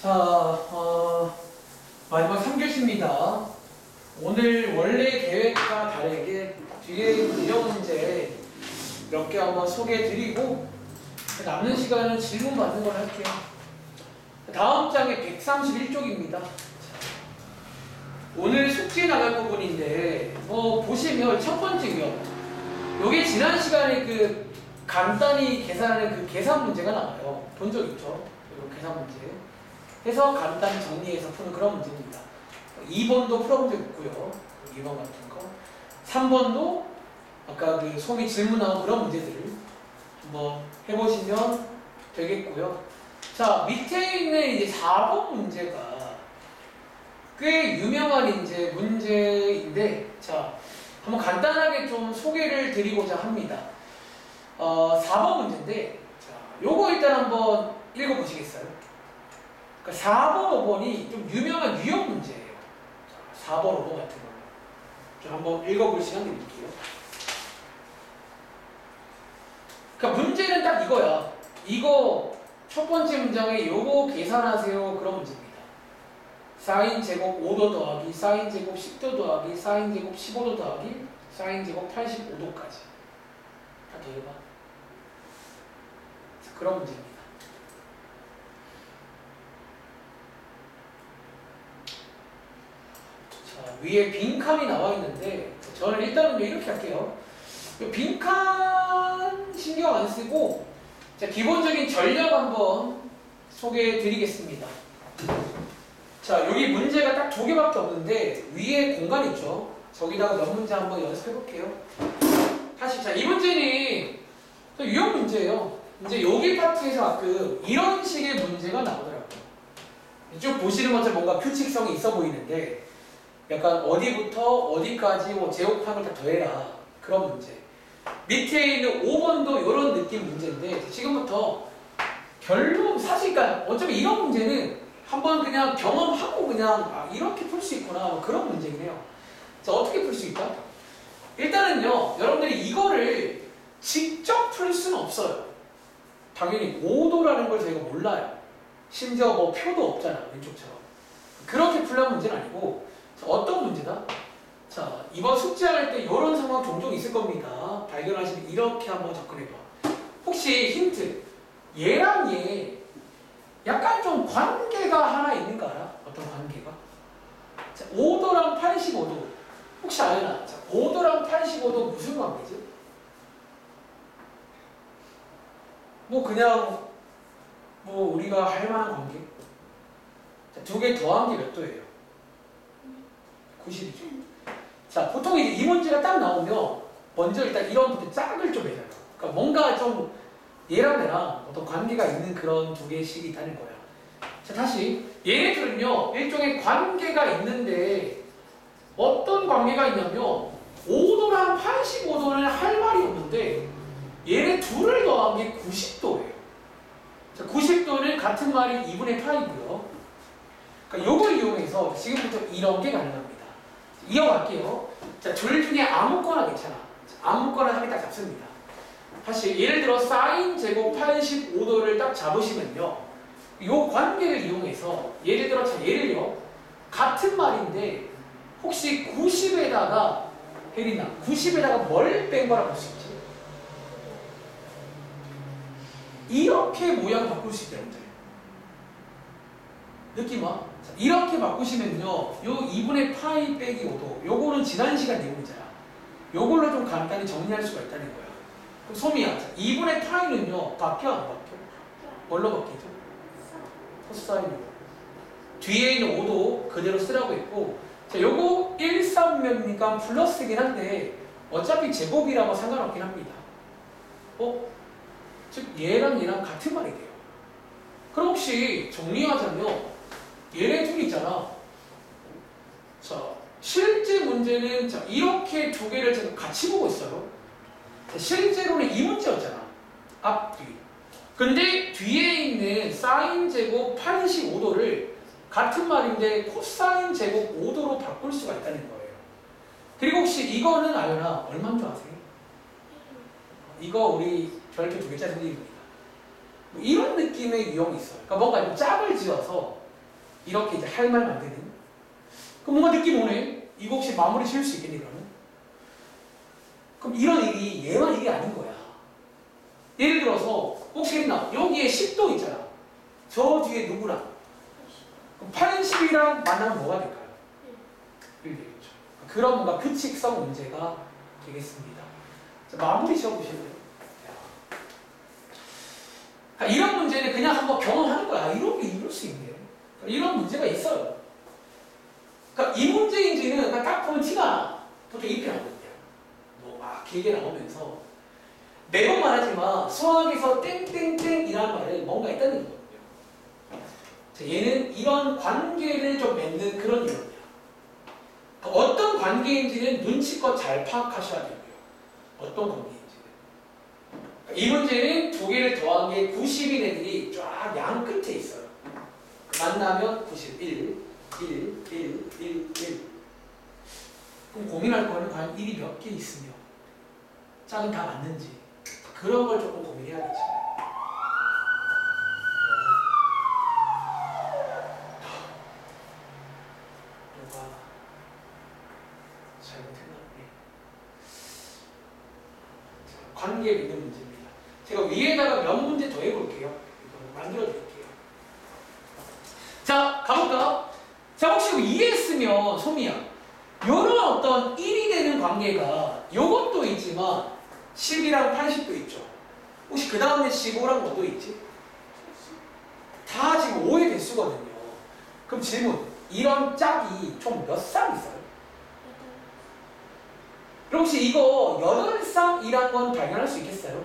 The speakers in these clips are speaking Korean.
자, 마지막 3교시입니다. 오늘 원래 계획과 다르게 뒤에 유형 문제 몇 개 한번 소개해드리고 남는 시간은 질문 받는 걸 할게요. 다음 장에 131쪽입니다. 오늘 숙제 나갈 부분인데 보시면 첫 번째 유형 요게 지난 시간에 그 간단히 계산하는 그 계산 문제가 나와요. 본 적 있죠? 요 계산 문제 해서 간단히 정리해서 푸는 그런 문제입니다. 2번도 풀어본 적 있고요. 2번 같은 거. 3번도 아까 그 소미 질문 나온 그런 문제들을 한번 해보시면 되겠고요. 자, 밑에 있는 이제 4번 문제가 꽤 유명한 이제 문제인데, 자, 한번 간단하게 좀 소개를 드리고자 합니다. 4번 문제인데, 자, 요거 일단 한번 읽어보시겠어요? 그러니까 4번, 5번이 좀 유명한 유형 문제예요. 자, 4번, 5번 같은 거. 좀 한번 읽어볼 시간 드릴게요. 그러니까 문제는 딱 이거야. 이거 첫 번째 문장에 요거 계산하세요. 그런 문제입니다. 사인 제곱 5도 더하기 사인 제곱 10도 더하기 사인 제곱 15도 더하기 사인 제곱 85도까지. 다 더해봐. 그런 문제입니다. 자, 위에 빈칸이 나와 있는데 저는 일단은 이렇게 할게요. 빈칸 신경 안 쓰고 자, 기본적인 전략 한번 소개해 드리겠습니다. 자, 여기 문제가 딱 2개밖에 없는데 위에 공간 있죠? 저기다가 몇 문제 한번 연습해 볼게요. 다시, 자, 이 문제는 유형 문제예요. 이제 여기 파트에서 가끔 이런 식의 문제가 나오더라고요. 쭉 보시는 것처럼 뭔가 규칙성이 있어 보이는데 약간 어디부터 어디까지 뭐 제곱함을 다 더해라 그런 문제. 밑에 있는 5번도 이런 느낌 문제인데 지금부터 결론 사실 그러니까 어차피 이런 문제는 한번 그냥 경험하고 그냥 이렇게 풀 수 있구나 뭐 그런 문제긴 해요. 자, 어떻게 풀 수 있다? 일단은요 여러분들이 이거를 직접 풀 수는 없어요. 당연히 5도라는 걸 저희가 몰라요. 심지어 뭐 표도 없잖아 왼쪽처럼. 그렇게 풀려는 문제는 아니고 자, 어떤 문제다? 자, 이번 숙제할 때 이런 상황 종종 있을 겁니다. 발견하시면 이렇게 한번 접근해봐. 혹시 힌트, 얘랑 얘 약간 좀 관계가 하나 있는 거 알아? 어떤 관계가? 자, 5도랑 85도 혹시 아연아, 자, 5도랑 85도 무슨 관계지? 뭐 그냥 뭐 우리가 할 만한 관계? 자, 2개 더한 게 몇 도예요? 90이죠. 자, 보통 이제 이 문제가 딱 나오면 먼저 일단 이런부터 짝을 좀 해줘요. 그러니까 뭔가 좀 얘랑 얘랑 어떤 관계가 있는 그런 2개씩이 있다는 거야. 자, 다시 얘네들은요 일종의 관계가 있는데 어떤 관계가 있냐면 5도랑 85도는 할 말이 없는데 얘네 둘을 더한 게 90도예요. 자, 90도는 같은 말이 2분의 파이고요. 그러니까 요걸 이용해서 지금부터 이런 게 가능합니다. 이어갈게요. 자, 둘 중에 아무거나 괜찮아. 아무거나 하게 딱 잡습니다. 다시 예를 들어 사인 제곱 85도를 딱 잡으시면요. 요 관계를 이용해서 예를 들어 자, 얘를요. 같은 말인데 혹시 90에다가 혜린아 90에다가 뭘 뺀 거라 볼 수 있지? 이렇게 모양 바꿀 수 있다는 거예요. 느낌 와? 자, 이렇게 바꾸시면요 요 2분의 파이 빼기 5도 요거는 지난 시간 내용이잖아. 요걸로 좀 간단히 정리할 수가 있다는 거야. 그럼 소미야 2분의 파이는요 바뀌어 안 바뀌어? 뭘로 바뀌죠? 코사인으로. 뒤에 있는 5도 그대로 쓰라고 했고 자, 요거 1, 3면이니까 플러스긴 한데 어차피 제곱이라고 상관없긴 합니다. 즉 얘랑 얘랑 같은 말이 돼요. 그럼 혹시 정리하자면 얘네 둘이 있잖아. 자, 실제 문제는 자, 이렇게 2개를 제가 같이 보고 있어요. 자, 실제로는 이 문제였잖아. 앞, 뒤. 근데 뒤에 있는 사인 제곱 85도를 같은 말인데 코사인 제곱 5도로 바꿀 수가 있다는 거예요. 그리고 혹시 이거는 아연아 얼마인 줄 아세요? 이거 우리 별표 2개짜리 선생님입니다. 뭐 이런 느낌의 유형이 있어요. 그러니까 뭔가 좀 짝을 지어서 이렇게 이제 할 말 만드는. 그럼 뭔가 느낌 오네. 이거 혹시 마무리 지을 수 있겠니 그러면? 그럼 이런 일이 얘만 일이 아닌 거야. 예를 들어서 혹시 했나? 여기에 10도 있잖아. 저 뒤에 누구랑? 그럼 80이랑 만나면 뭐가 될까요? 1 되겠죠. 그런 뭔가 규칙성 문제가 되겠습니다. 자, 마무리 지어보실래요? 이런 문제는 그냥 한번 경험하는 거야. 이럴 수 있네. 이런 문제가 있어요. 그러니까 이 문제인지는 그냥 딱 보면 티가 나. 보통 이렇게 나거든요. 뭐 막 길게 나오면서 매번 말하지만 수학에서 땡땡땡이라는 말에 뭔가 있다는 거거든요. 자, 얘는 이런 관계를 좀 맺는 그런 이론이야. 그러니까 어떤 관계인지는 눈치껏 잘 파악하셔야 되고요. 어떤 관계인지는. 이 문제는 두 개를 더한 게 90인 애들이 쫙 양 끝에 있어요. 만나면 91, 1, 1, 1, 1. 그럼 고민할 거는 과연 1이 몇 개 있으며 짝은 다 맞는지 그런 걸 조금 고민해야겠죠. 뭐가 잘못했나? 관계 믿는 문제입니다. 제가 위에다가 몇 문제 더 해볼게요. 이거 만들어 드릴게요. 자, 가볼까? 자, 혹시 이거 이해했으면 소미야. 요런 어떤 1이 되는 관계가 요것도 있지만 10이랑 80도 있죠. 혹시 그 다음에 15랑 뭐도 있지? 다 지금 5의 개수거든요. 그럼 질문. 이런 짝이 총 몇 쌍 있어요? 그럼 혹시 이거 8쌍이란 건 발견할 수 있겠어요?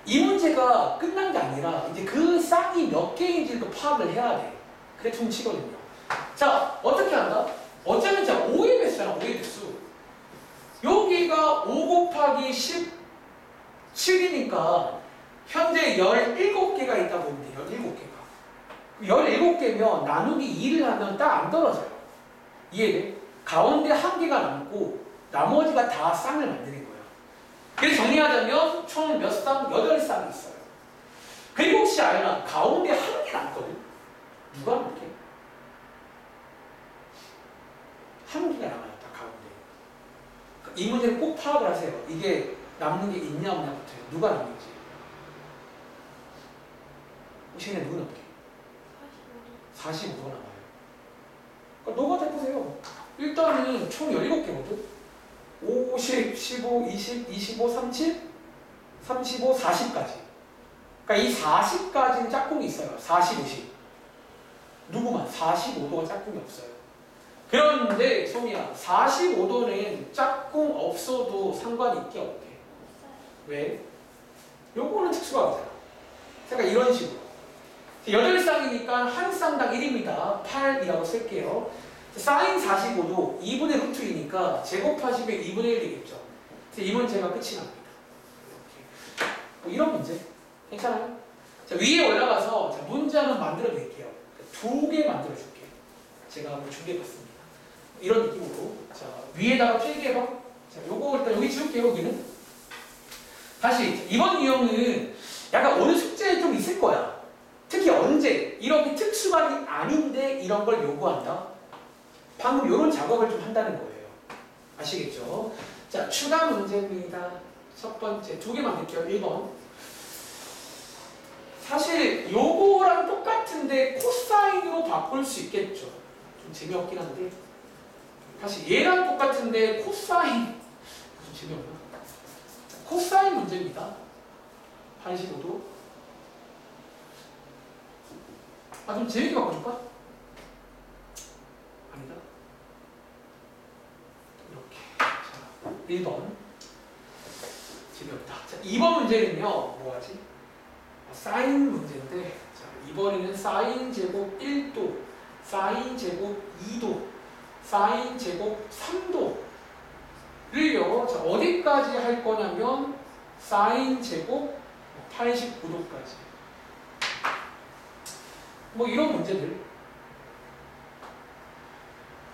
이 문제가 끝난 게 아니라 이제 그 쌍이 몇 개인지도 파악을 해야 돼. 그래 퉁치거든요. 자, 어떻게 한다? 어쩌면 자 5의 배수잖아. 5의 배수. 여기가 5 곱하기 17이니까 현재 17개가 있다 보면 돼. 17개가. 17개면 나누기 2를 하면 딱 안 떨어져요. 이해돼? 가운데 한 개가 남고 나머지가 다 쌍을 만드는 거예요. 그래서 정리하자면 총 몇 쌍? 8쌍이 있어요. 그리고 혹시 알나? 가운데 한 개 남거든? 누가 남게? 한 개가 남아요. 다 가운데. 이 문제는 꼭 파악을 하세요. 이게 남는 게 있냐 없냐부터요. 누가 남는지. 혹시 누구 남게? 45도 남아요. 그러니까 너가 해보세요. 일단은 총 17개거든? 50, 15, 20, 25, 30, 35, 40까지. 그러니까 이 40까지는 짝꿍이 있어요. 40, 50. 누구만 45도가 짝꿍이 없어요. 그런데 소미야, 45도는 짝꿍 없어도 상관이 있게 없게. 왜? 요거는 특수각이잖아. 그러니까 이런 식으로. 8쌍이니까 한 쌍당 1입니다. 8이라고 쓸게요. 사인 45도 2분의 루트 2니까 제곱하시면 2분의 1 되겠죠. 이 문제가 끝이 납니다. 이렇게. 뭐 이런 문제. 괜찮아요? 자, 위에 올라가서 자, 문제 한번 만들어 드릴게요. 2개 만들어 줄게요. 제가 한번 준비해 봤습니다. 이런 느낌으로. 자, 위에다가 필기해봐. 자, 요거 일단 여기 지울게요, 여기는. 다시, 이번 유형은 약간 오늘 숙제에 좀 있을 거야. 특히 언제, 이렇게 특수각이 아닌데 이런 걸 요구한다. 방금 이런 작업을 좀 한다는 거예요. 아시겠죠? 자, 추가 문제입니다. 첫 번째, 2개 만들게요. 1번. 사실 요거랑 똑같은데 코사인으로 바꿀 수 있겠죠. 좀 재미없긴 한데. 다시 얘랑 똑같은데 코사인. 좀 재미없나? 코사인 문제입니다. 85도. 아, 좀 재밌게 바꿔줄까? 아니다. 이렇게. 자, 1번. 재미없다. 자, 2번 문제는요, 뭐 하지? 사인 문제인데, 자, 이번에는 사인 제곱 1도, 사인 제곱 2도, 사인 제곱 3도를요, 자, 어디까지 할 거냐면, 사인 제곱 89도까지. 뭐 이런 문제들.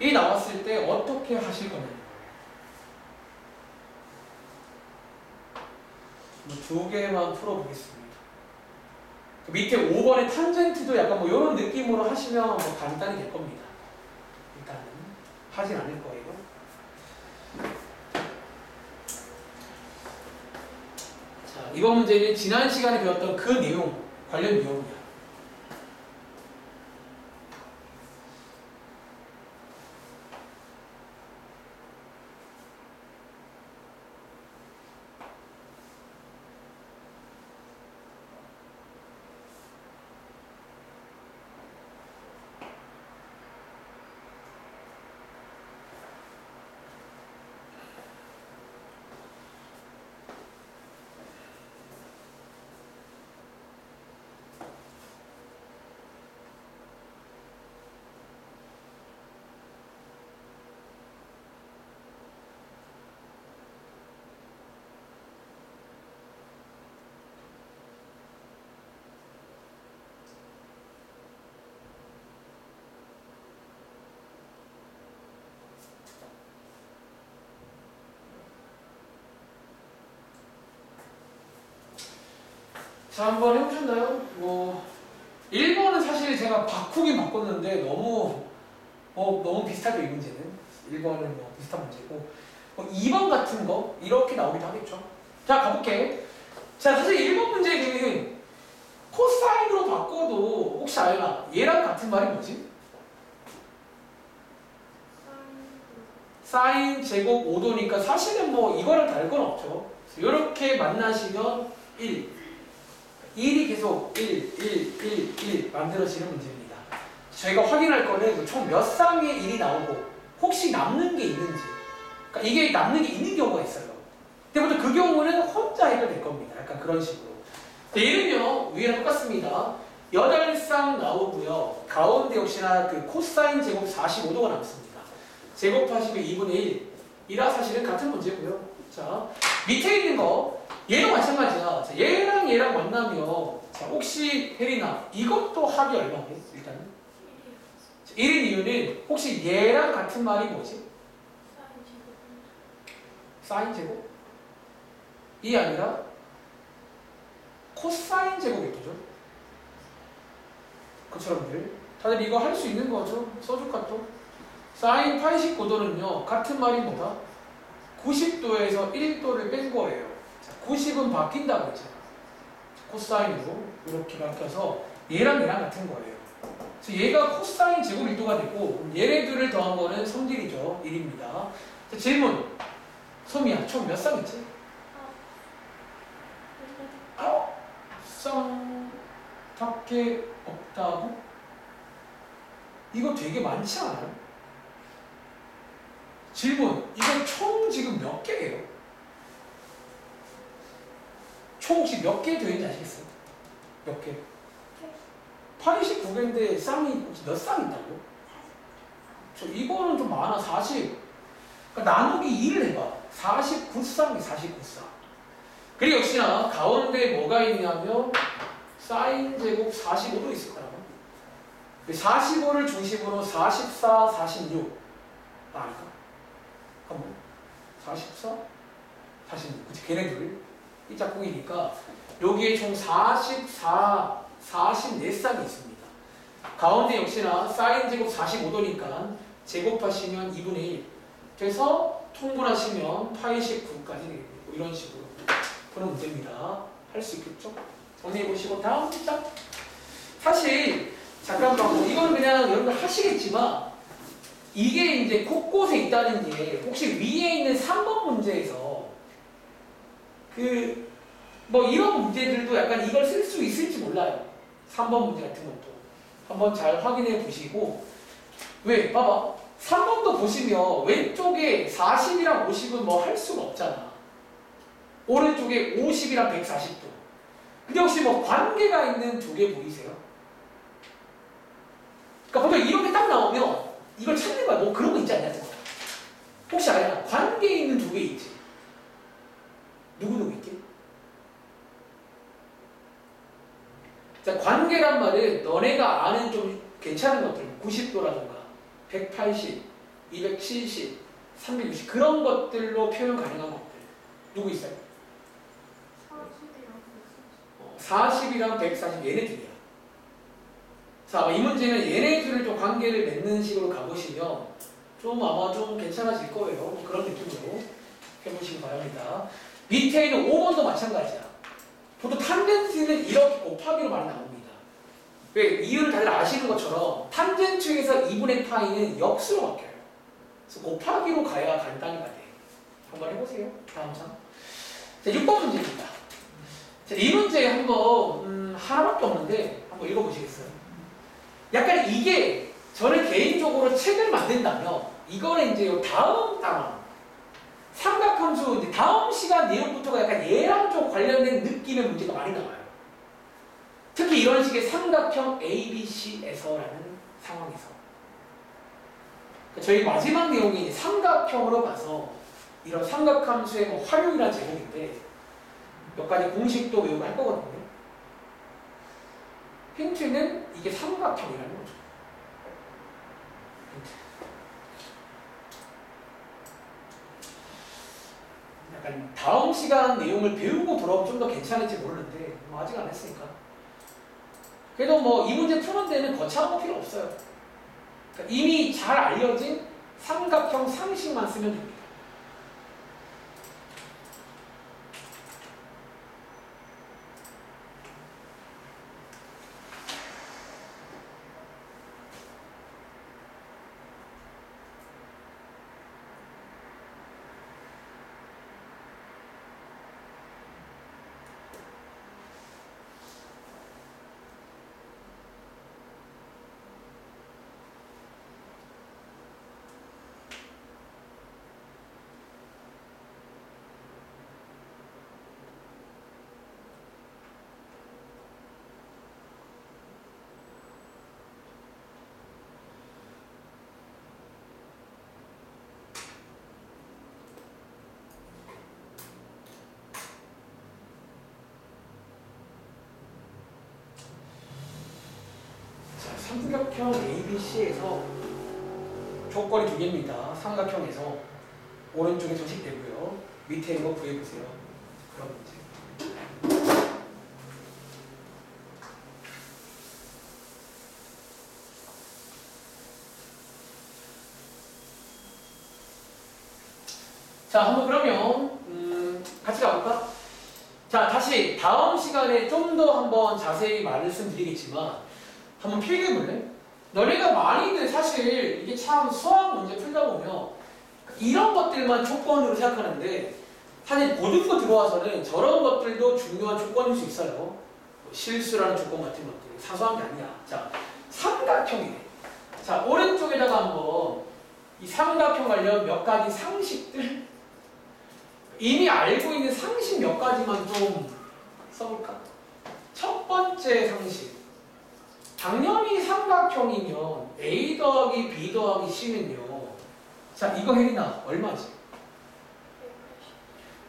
이 나왔을 때 어떻게 하실 거냐는 거예요. 뭐 2개만 풀어보겠습니다. 그 밑에 5번의 탄젠트도 약간 뭐 이런 느낌으로 하시면 뭐 간단히 될 겁니다. 일단은 하진 않을 거예요. 자, 이번 문제는 지난 시간에 배웠던 그 내용, 관련 내용이야. 자, 한번 해보셨나요? 뭐 1번은 사실 제가 바꾸긴 바꿨는데 너무 비슷하죠, 이 문제는. 1번은 뭐 비슷한 문제고, 뭐 2번 같은 거 이렇게 나오기도 하겠죠. 자, 가볼게. 자, 사실 1번 문제는 코사인으로 바꿔도 혹시 알나? 얘랑 같은 말이 뭐지? 사인 제곱 5도니까 사실은 뭐 이거랑 다를 건 없죠. 이렇게 만나시면 1이 계속 1 만들어지는 문제입니다. 저희가 확인할 거는 총 몇 쌍의 1이 나오고 혹시 남는 게 있는지, 그러니까 이게 남는 게 있는 경우가 있어요. 근데 보통 그 경우는 혼자 해결될 겁니다. 약간 그런 식으로. 얘는요, 위에랑 똑같습니다. 8쌍 나오고요. 가운데 역시나 그 코사인 제곱 45도가 남습니다. 제곱하시면 2분의 1이라 사실은 같은 문제고요. 자, 밑에 있는 거 얘도 마찬가지야. 자, 얘랑 만나면 자, 혹시 혜린아 이것도 합이 얼마게? 일단은 1인 이유는 혹시 얘랑 같은 말이 뭐지? 사인 제곱? 이 아니라 코사인 제곱이겠죠? 그처럼들 다들 이거 할 수 있는 거죠? 써줄까 또? 사인 89도는요 같은 말이 뭐다? 90도에서 1도를 뺀 거예요. 90은 바뀐다고 했잖아. 코사인으로 이렇게 바뀌어서 얘랑 같은 거예요. 그래서 얘가 코사인 제곱 1도가 되고 얘네들을 더한 거는 성질이죠. 1입니다. 자, 질문. 소미야, 총 몇 쌍 있지? 9쌍밖에 없다고? 이거 되게 많지 않아요? 질문. 이거 총 지금 몇 개예요? 총 혹시 몇 개 되는지 아시겠어요? 몇 개? 89개인데 쌍이 몇 쌍 있다고요? 이거는 좀 많아. 40. 그러니까 나누기 2를 해봐. 49쌍이 49쌍. 그리고 역시나 가운데 뭐가 있냐면 사인 제곱 45도 있을 거라고. 45를 중심으로 44, 46 아닐까? 한번 44, 46. 그치, 걔네들 이 짝꿍이니까 여기에 총 44, 44쌍이 있습니다. 가운데 역시나 사인 제곱 45도니까 제곱하시면 2분의 1 그래서 통분하시면 파이 19까지 되겠네요. 이런 식으로 그런 문제입니다. 할 수 있겠죠? 정리해보시고 다음 짝. 사실 잠깐만 이건 그냥 여러분들 하시겠지만 이게 이제 곳곳에 있다는 게 혹시 위에 있는 3번 문제에서 그 뭐 이런 문제들도 약간 이걸 쓸 수 있을지 몰라요. 3번 문제 같은 것도 한번 잘 확인해 보시고. 왜? 봐봐. 3번도 보시면 왼쪽에 40이랑 50은 뭐 할 수가 없잖아. 오른쪽에 50이랑 140도. 근데 혹시 뭐 관계가 있는 두 개 보이세요? 그러니까 보통 이렇게 딱 나오면 이걸 찾는 거야. 뭐 그런 거 있지 않냐? 혹시 알아? 관계 있는 두 개 있지? 누구 있게? 자, 관계란 말은 너네가 아는 좀 괜찮은 것들 90도라든가 180, 270, 360 그런 것들로 표현 가능한 것들 누구 있어요? 40이랑 140 얘네 둘이야. 자, 이 문제는 얘네 둘을 좀 관계를 맺는 식으로 가보시면 좀 아마 좀 괜찮아질 거예요. 뭐 그런 느낌으로 해보시기 바랍니다. 밑에 있는 5번도 마찬가지야. 보통 탄젠트는 이렇게 곱하기로 많이 나옵니다. 왜? 이유를 다들 아시는 것처럼 탄젠트에서 2분의 파이는 역수로 바뀌어요. 그래서 곱하기로 가야 간단히 가야 돼. 한번 해보세요. 다음 장. 자, 6번 문제입니다. 자, 이 문제 한번 하나밖에 없는데 한번 읽어보시겠어요? 약간 이게 저는 개인적으로 책을 만든다면 이거는 이제 다음 삼각함수 이제 다음 시간 내용부터가 약간 얘랑 좀 관련된 느낌의 문제가 많이 나와요. 특히 이런 식의 삼각형 ABC에서라는 상황에서 저희 마지막 내용이 삼각형으로 가서 이런 삼각함수의 뭐 활용이라는 제목인데 몇 가지 공식도 외우고 할 거거든요. 힌트는 이게 삼각형이라는 거죠. 약간 다음 시간 내용을 배우고 돌아오면 좀 더 괜찮을지 모르는데 뭐 아직 안 했으니까. 그래도 뭐 이 문제 푸는 데는 거창한 거 필요 없어요. 그러니까 이미 잘 알려진 삼각형 상식만 쓰면 됩니다. 삼각형 ABC에서 조건이 두 개입니다. 삼각형에서 오른쪽에 조식되고요. 밑에 있는 거 구해보세요. 그런 문제. 자, 한번 그러면 같이 가볼까? 자, 다시 다음 시간에 좀 더 한번 자세히 말씀드리겠지만 한번 필기해볼래? 너네가 많이들 사실 이게 참 수학 문제 풀다 보면 이런 것들만 조건으로 생각하는데 사실 고등부 들어와서는 저런 것들도 중요한 조건일 수 있어요. 뭐 실수라는 조건 같은 것들이 사소한 게 아니야. 자, 삼각형이네. 자, 오른쪽에다가 한번 이 삼각형 관련 몇 가지 상식들 이미 알고 있는 상식 몇 가지만 좀 써볼까? 첫 번째 상식. 당연히 삼각형이면 A 더하기 B 더하기 C는요. 자, 이거 혜린아 얼마지?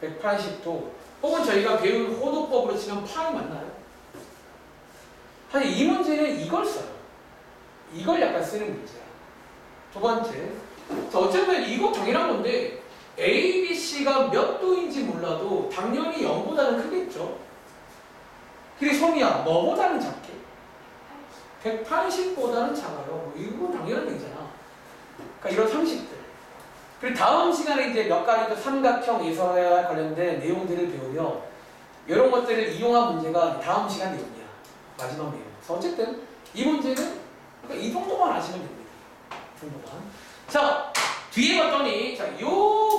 180도. 혹은 저희가 배운 호도법으로 치면 파이 맞나요? 사실 이 문제는 이걸 써요. 이걸 약간 쓰는 문제야. 두 번째. 자, 어쩌면 이거 당연한 건데 A, B, C가 몇 도인지 몰라도 당연히 0보다는 크겠죠? 그리고 소미야, 뭐보다는 작게? 180보다는 작아요. 이건 당연한 얘기잖아. 그러니까 이런 상식들. 그리고 다음 시간에 이제 몇 가지 또 삼각형 예서와 관련된 내용들을 배우며 이런 것들을 이용한 문제가 다음 시간 내용이야. 마지막 내용. 그래서 어쨌든 이 문제는 그러니까 이 정도만 아시면 됩니다. 이 정도만. 자, 뒤에 봤더니 자, 요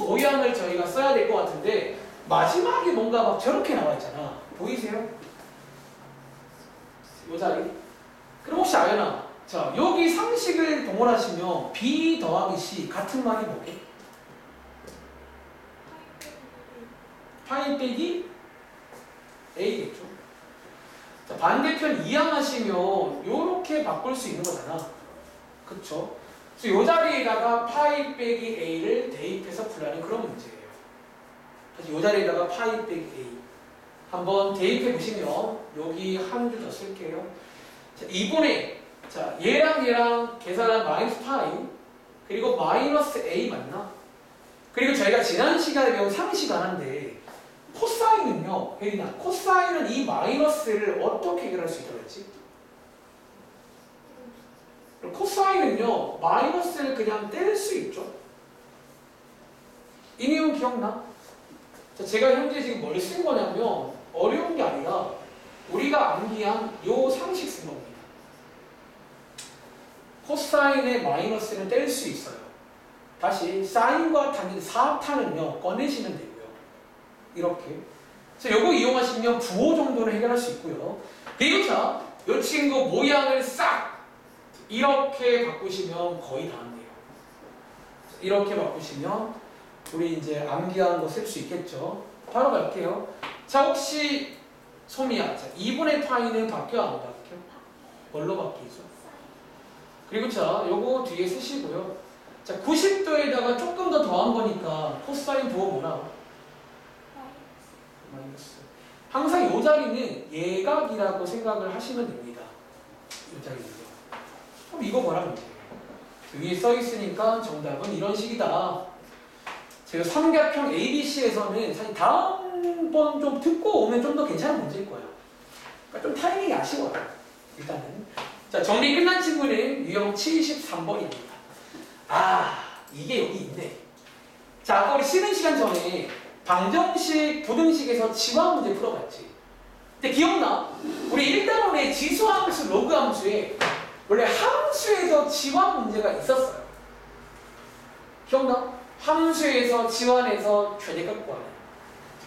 모양을 저희가 써야 될 것 같은데 마지막에 뭔가 막 저렇게 나와 있잖아. 보이세요? 요 자리. 그럼 혹시 아연아, 자 여기 상식을 동원하시면 B 더하기 C 같은 말이 뭐게? 파이 빼기 A겠죠. 자, 반대편 이항하시면 요렇게 바꿀 수 있는 거잖아. 그쵸? 그래서 요 자리에다가 파이 빼기 A를 대입해서 풀라는 그런 문제예요. 그래서 요 자리에다가 파이 빼기 A 한번 대입해 보시면 여기 한 줄 더 쓸게요. 자, 2분의 자, 얘랑 계산한 마이너스 파이 그리고 마이너스 A 맞나? 그리고 저희가 지난 시간에 배운 상식 하나인데 코사인은요, 혜린아, 코사인은 이 마이너스를 어떻게 해결할 수 있다고 했지? 코사인은요, 마이너스를 그냥 뗄 수 있죠. 이 내용 기억나? 자, 제가 현재 지금 뭘 쓴 거냐면 어려운 게 아니라 우리가 암기한 요 상식 쓴 겁니다. 코사인의 마이너스는 뗄 수 있어요. 다시 사인과 탄인 사탄은요 꺼내시면 되고요. 이렇게. 자, 요거 이용하시면 부호 정도는 해결할 수 있고요. 그리고 자, 요 친구 모양을 싹 이렇게 바꾸시면 거의 다 한대요. 이렇게 바꾸시면 우리 이제 암기한 거 쓸 수 있겠죠. 바로 갈게요. 자, 혹시 소미야, 자, 2분의 파이는 바뀌어 안 바뀌어? 뭘로 바뀌죠? 그리고 자, 요거 뒤에 쓰시고요. 자, 90도에다가 조금 더 더한 거니까 코사인 부호 뭐나? 마이너스. 항상 요 자리는 예각이라고 생각을 하시면 됩니다. 요 자리는요. 그럼 이거 뭐라면 돼요? 위에 써 있으니까 정답은 이런 식이다. 제가 삼각형 ABC에서는 사실 다음번 좀 듣고 오면 좀 더 괜찮은 문제일 거예요. 그러니까 좀 타이밍이 아쉬워요. 일단은. 자, 정리 끝난 친구는 유형 73번입니다. 아, 이게 여기 있네. 자, 아까 우리 쉬는 시간 전에 방정식, 부등식에서 지화 문제 풀어봤지. 근데 기억나? 우리 1단원의 지수함수, 로그함수에 원래 함수에서 지화 문제가 있었어요. 기억나? 함수에서 지환해서 최대값 구하는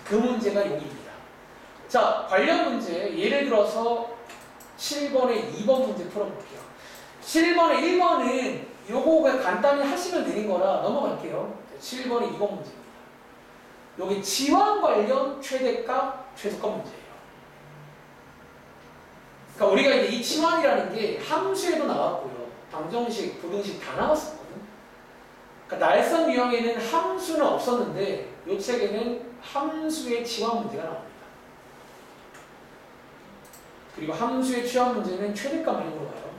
그 문제가 여기입니다. 자, 관련 문제 예를 들어서 7번에 2번 문제 풀어볼게요. 7번에 1번은 요거 간단히 하시면 되는 거라 넘어갈게요. 7번에 2번 문제입니다. 여기 지환 관련 최대값, 최소값 문제예요. 그러니까 우리가 이제 이 지환이라는 게 함수에도 나왔고요. 방정식, 부등식 다 나왔었거든. 그러니까 날선 유형에는 함수는 없었는데 이 책에는 함수의 지환 문제가 나옵니다. 그리고 함수의 취환 문제는 최대값만 물어봐요.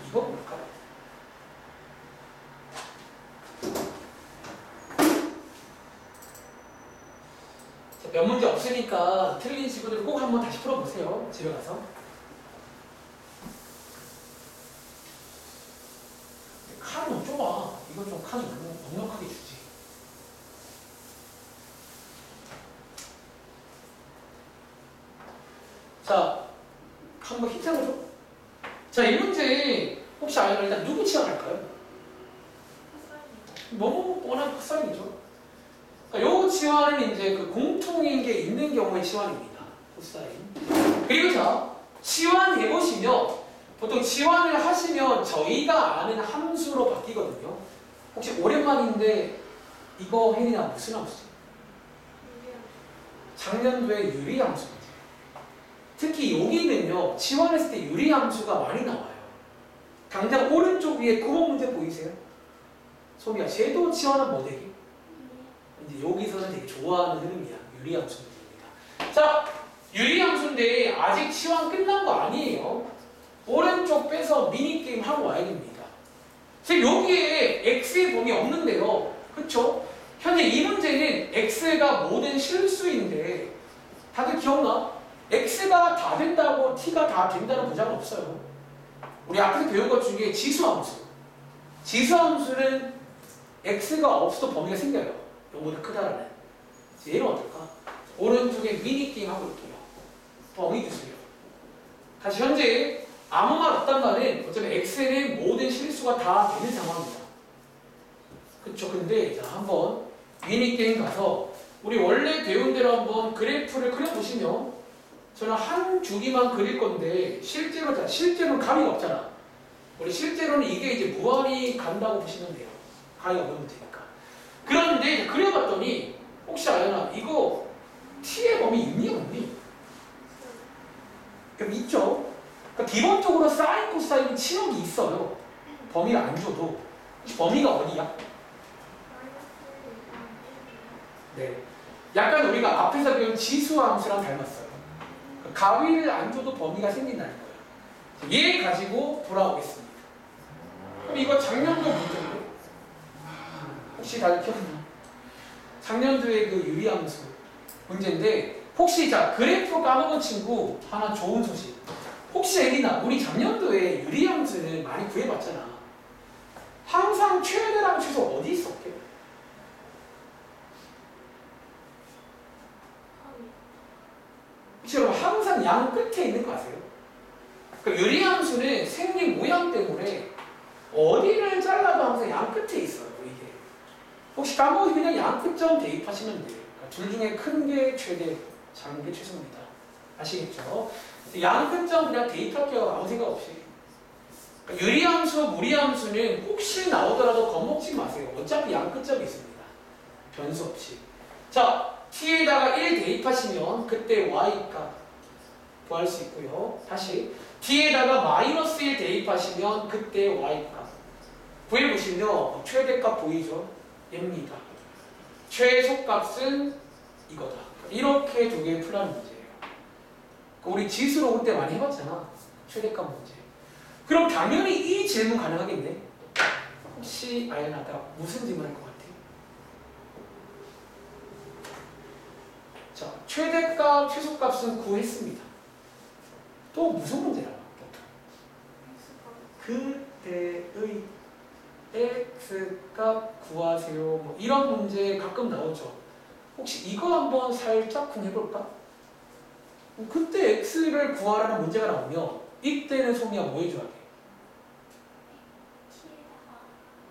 이거 볼까요? 몇 문제 없으니까 틀린 친구들 꼭 한번 다시 풀어보세요. 집에 가서. 칸이 너무 좁아. 이거 좀 칸이 너무 넉넉하게 주지. 자, 한번 힌트 한번 줘. 자, 이 문제 혹시 알면 일단 누구 지원할까요? 너무 뻔한 코사인이죠. 그러니까 요 지환은 이제 그 공통인 게 있는 경우의 지환입니다. 코사인. 그리고 자, 지환 해보시면 보통 지환을 하시면 저희가 아는 함수로 바뀌거든요. 혹시 오랜만인데 이거 혜린아 무슨 함수지? 작년도에 유리함수입니다. 특히 여기는요, 지환했을 때 유리함수가 많이 나와요. 당장 오른쪽 위에 9번 문제 보이세요? 소미야, 쟤도 지환은 뭐 되기? 이제 여기서는 되게 좋아하는 흐름이야. 유리함수 문제입니다. 자, 유리함수인데 아직 시황 끝난 거 아니에요. 오른쪽 빼서 미니게임 하고 와야 됩니다. 지금 여기에 x의 범위 없는데요. 그쵸? 현재 이 문제는 x가 모든 실수인데 다들 기억나? x가 다 된다고 t가 다 된다는 보장은 없어요. 우리 앞에서 배운 것 중에 지수함수. 지수함수는 x가 없어도 범위가 생겨요. 요거보다 크다라는. 얘는 어떨까? 오른쪽에 미니게임 하고 있게요. 범위 주세요. 다시 현재 아무 말 없단 말은 어차피 x는 모든 실수가 다 되는 상황입니다. 그쵸? 근데 자, 한번 미니게임 가서 우리 원래 배운 대로 한번 그래프를 그려보시면 저는 한 주기만 그릴 건데 실제로는 감이 없잖아. 우리 실제로는 이게 이제 무한히 간다고 보시면 돼요. 감이 없는 문제니까. 그런데 이제 그려봤더니 혹시 아연아 이거 t의 범위 있니 없니? 그럼 있죠. 그러니까 기본적으로 사인 코사인 치역이 있어요. 범위를 안 줘도. 혹시 범위가 어디야? 네. 약간 우리가 앞에서 배운 지수함수랑 닮았어요. 가위를 안 줘도 범위가 생긴다는 거예요. 얘 가지고 돌아오겠습니다. 그럼 이거 작년도 문제인데 혹시 다들 기억나? 작년도에 그 유리함수 문제인데 혹시 자 그래프 까먹은 친구 하나 좋은 소식. 혹시 에리나 우리 작년도에 유리함수는 많이 구해봤잖아. 항상 최대랑 최소 어디 있었게? 혹시 여러분 항상 양 끝에 있는 거 아세요? 그 유리함수는 생긴 모양 때문에 어디를 잘라도 항상 양 끝에 있어요. 이게 혹시 까먹으면 그냥 양 끝점 대입하시면 돼요. 그러니까 둘 중에 큰 게 최대, 작은 게 최소입니다. 아시겠죠? 양 끝점 그냥 대입할게요. 아무 생각 없이. 그러니까 유리함수, 무리함수는 혹시 나오더라도 겁먹지 마세요. 어차피 양 끝점이 있습니다. 변수 없이. 자, t에다가 1 대입하시면 그때 y값 구할 수 있고요. 다시 t에다가 마이너스 1 대입하시면 그때 y값 구해보시면 최대값 보이죠? 얘입니다. 최소값은 이거다. 이렇게 두 개 풀라는 문제예요. 우리 지수로 그때 많이 해봤잖아. 최대값 문제. 그럼 당연히 이 질문 가능하겠네. 혹시 아연아가 무슨 질문할 것 같아? 자, 최대값, 최소값은 구했습니다. 또 무슨 문제라고? 그때의 x값 구하세요. 뭐 이런 문제 가끔 나오죠. 혹시 이거 한번 살짝 해볼까? 그때 x를 구하라는 문제가 나오면 이때는 소미야 뭐 해줘야 돼?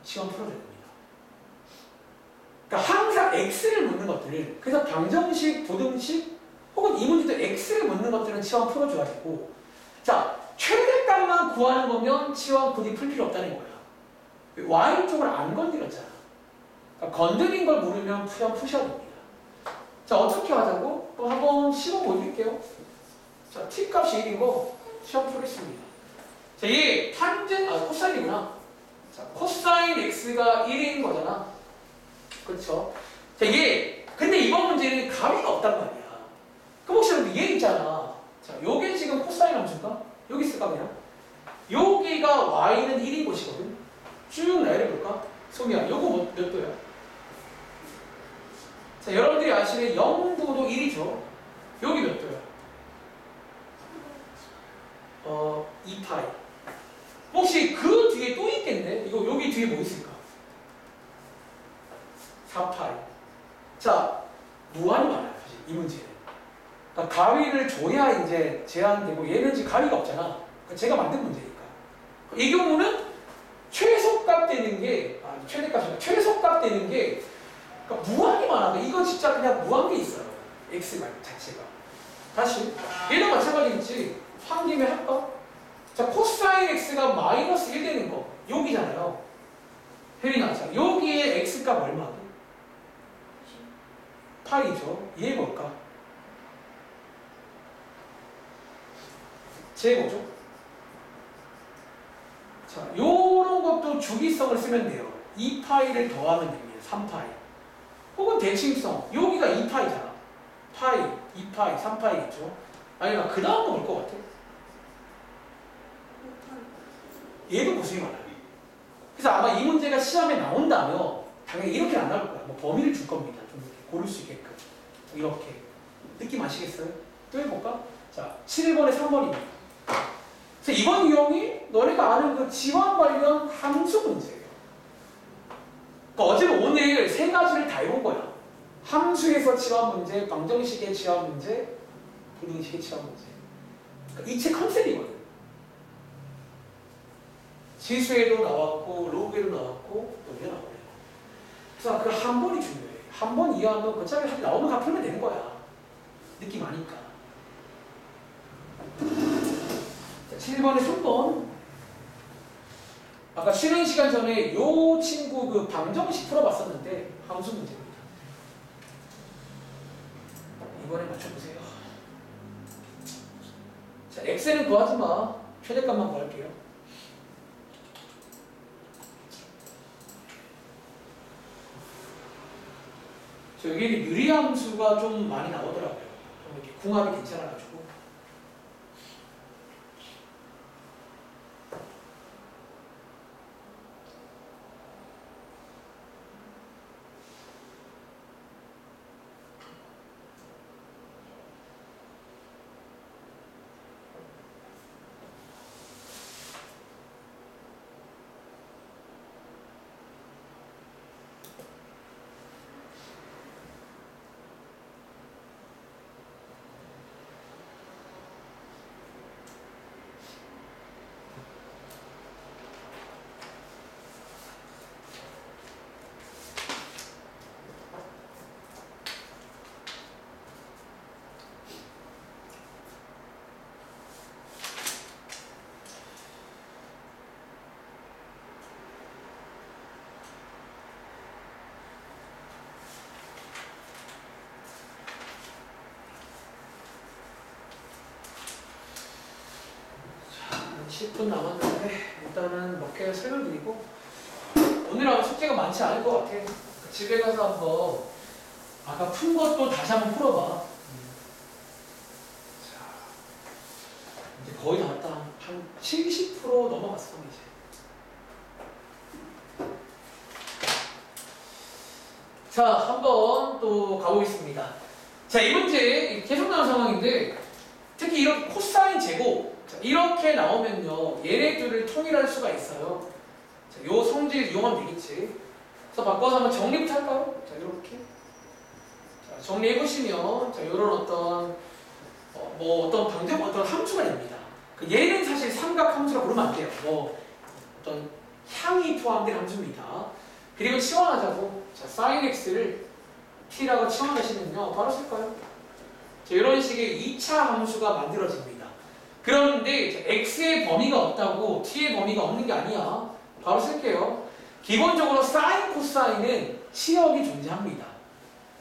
시간 풀어줘야 됩니다. 그러니까 항상 x를 묻는 것들을 그래서 방정식, 부등식 혹은 이 문제도 x를 묻는 것들은 치환 풀어줘야 되고 자 최대값만 구하는 거면 치환 굳이 풀 필요 없다는 거야. y 쪽을 안 건드렸잖아. 그러니까 건드린 걸 모르면 치환 푸셔야 됩니다. 자 어떻게 하자고? 또 한번 시험 보여드릴게요. 자 t 값이 1인 거 시험 풀겠습니다. 자 얘 코사인이구나. 자 코사인 x가 1인 거잖아. 그렇죠? 자, 근데 이번 문제는 가위가 없단 말이야. 그럼 혹시 얘 있잖아. 자, 요게 지금 코사인 함수인가? 여기 있을까, 그냥? 여기가 y는 1인 곳이거든? 쭉 내려볼까? 소미야, 요거 몇 도야? 자, 여러분들이 아시는 0도도 1이죠? 여기 몇 도야? 2파이. 혹시 그 뒤에 또 있겠네? 이거 여기 뒤에 뭐 있을까? 4파이. 자, 무한히 많아요, 사실, 이 문제는. 그러니까 가위를 줘야 이제 제한되고, 얘는 지금 가위가 없잖아. 그러니까 제가 만든 문제니까. 이 경우는 최소값 되는 게, 최대값이 아니라 최소값 되는 게, 그러니까 무한히 많아. 이거 진짜 그냥 무한 게 있어요. x 자체가. 다시, 얘랑 마찬가지겠지. 한 김에 할까? 자, 코사인 x가 마이너스 1 되는 거. 여기잖아요. 혜린아, 자, 여기에 x값 얼마게? 파이죠. 얘 뭘까? 제거죠. 자, 요런 것도 주기성을 쓰면 돼요. 2파이를 더하면 됩니다. 3파이. 혹은 대칭성. 여기가 2파이잖아. 파이, 2파이, 3파이겠죠. 아니면 그 다음 거 볼 것 같아? 얘도 고생이 많아요. 그래서 아마 이 문제가 시험에 나온다면 당연히 이렇게 안 나올 거야. 뭐 범위를 줄 겁니다. 좀 이렇게 고를 수 있게끔. 이렇게. 느낌 아시겠어요? 또 해볼까? 자, 7번에 3번입니다. 그래서 이번 유형이 너네가 아는 그 지원 관련 함수 문제예요. 그러니까 어제는 오늘 세 가지를 다 해본 거야. 함수에서 지원 문제, 방정식의 지원 문제, 부등식의 지원 문제. 그러니까 이 책 컨셉이거든. 지수에도 나왔고, 로그에도 나왔고, 여기에 나오고. 그래서 그 한 번이 중요해. 한 번 이해하면 그 짝에 나오면 다 풀면 되는 거야. 느낌 아니까. 자, 7번에 3번. 아까 쉬는 시간 전에 요 친구 그 방정식 풀어봤었는데 함수 문제입니다. 이번에 맞춰보세요. 자, x는 구하지 마. 최대값만 구할게요. 저 여기는 유리함수가 좀 많이 나오더라고요. 좀 이렇게 궁합이 괜찮아가지고. 10분 남았는데 일단은 몇 개 설명드리고 오늘 아마 숙제가 많지 않을 것 같아. 집에 가서 한번 아까 푼 것도 다시 한번 풀어봐. 자, 이제 거의 다 왔다. 한 70% 넘어갔어 이제. 자, 한번 또 가보겠습니다. 자, 이 문제 계속 나온 상황인데 특히 이런 코사인 제곱 이렇게 나오면요 얘네들을 통일할 수가 있어요. 자, 요 성질 이용하면 되겠지. 그래서 바꿔서 한번 정리부터 할까요? 자, 이렇게 자, 정리해 보시면 자, 요런 어떤 어떤 방정 어떤 함수가 됩니다. 얘는 사실 삼각 함수라 부르면 안 돼요. 어떤 향이 포함된 함수입니다. 그리고 치환하자고 자, sin x를 t라고 치환하시면요 바로 쓸까요? 자, 이런 식의 2차 함수가 만들어집니다. 그런데 x의 범위가 없다고 t의 범위가 없는 게 아니야. 바로 쓸게요. 기본적으로 사인, 코사인은 치역이 존재합니다.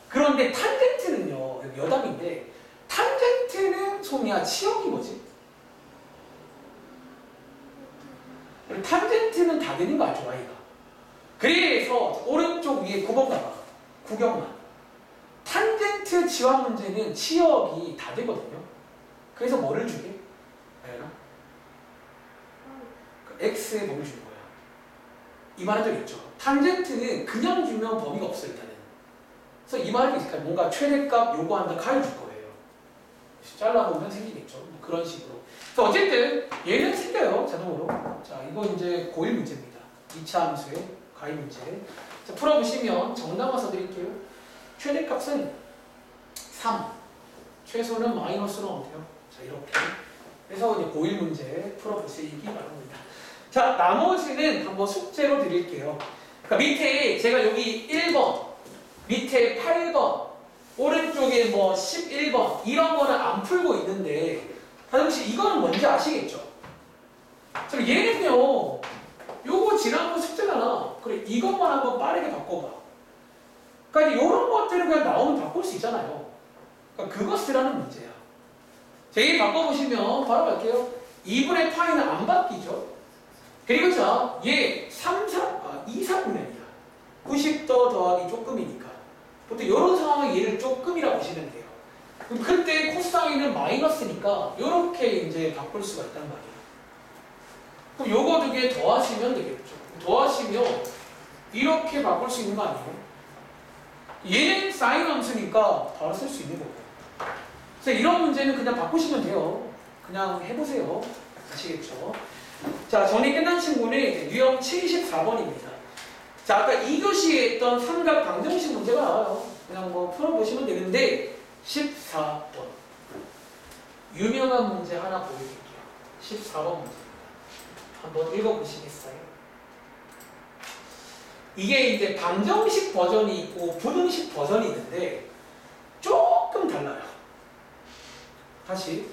그런데 탄젠트는요, 여기 여담인데 탄젠트는 소미야 치역이 뭐지? 탄젠트는 다 되는 거 알죠, y가? 그래서 오른쪽 위에 9번 가봐. 구경만. 탄젠트 지화 문제는 치역이 다 되거든요. 그래서 뭐를 주게? 알나? x의 범위 주는 거야. 이 말한 적 있죠. 탄젠트는 그냥 주면 범위가 없어 일단은. 그래서 이 말이 있을까요? 뭔가 최대값 요구한다 카를 줄 거예요. 잘라보면 생기겠죠. 뭐 그런 식으로. 그래서 어쨌든 얘는 생겨요 자동으로. 자, 이거 이제 고1 문제입니다. 2차 함수의 가위 문제. 자, 풀어보시면 정답만 써드릴게요. 최대값은 3. 최소는 마이너스로 나오면 돼요. 자, 이렇게. 그래서 이제 고1 문제 풀어보시기 바랍니다. 자, 나머지는 한번 숙제로 드릴게요. 그러니까 밑에 제가 여기 1번, 밑에 8번, 오른쪽에 뭐 11번 이런 거는 안 풀고 있는데 다정 씨 이거는 뭔지 아시겠죠? 자, 얘는요 요거 지난번 숙제잖아. 그래 이것만 한번 빠르게 바꿔봐. 그러니까 이런 것들은 그냥 나오면 바꿀 수 있잖아요. 그러니까 그거 쓰라는 문제야. 자, 얘 바꿔보시면 바로 갈게요. 2분의 파이는 안 바뀌죠? 그리고 자, 얘 2, 3분면이야. 90도 더하기 조금이니까. 보통 이런 상황에 얘를 조금이라고 보시면 돼요. 그럼 그때 코사인은 마이너스니까 이렇게 이제 바꿀 수가 있단 말이에요. 그럼 요거 두 개 더하시면 되겠죠. 더하시면 이렇게 바꿀 수 있는 거 아니에요? 얘는 사인 함수니까 바로 쓸 수 있는 거고. 그래서 이런 문제는 그냥 바꾸시면 돼요. 그냥 해보세요. 아시겠죠? 자, 정리 끝난 친구는 유형 74번입니다. 자, 아까 2교시에 했던 삼각 방정식 문제가 나와요. 그냥 뭐 풀어보시면 되는데 14번 유명한 문제 하나 보여드릴게요. 14번 문제입니다. 한번 읽어보시겠어요? 이게 이제 방정식 버전이 있고 부등식 버전이 있는데 조금 달라요. 다시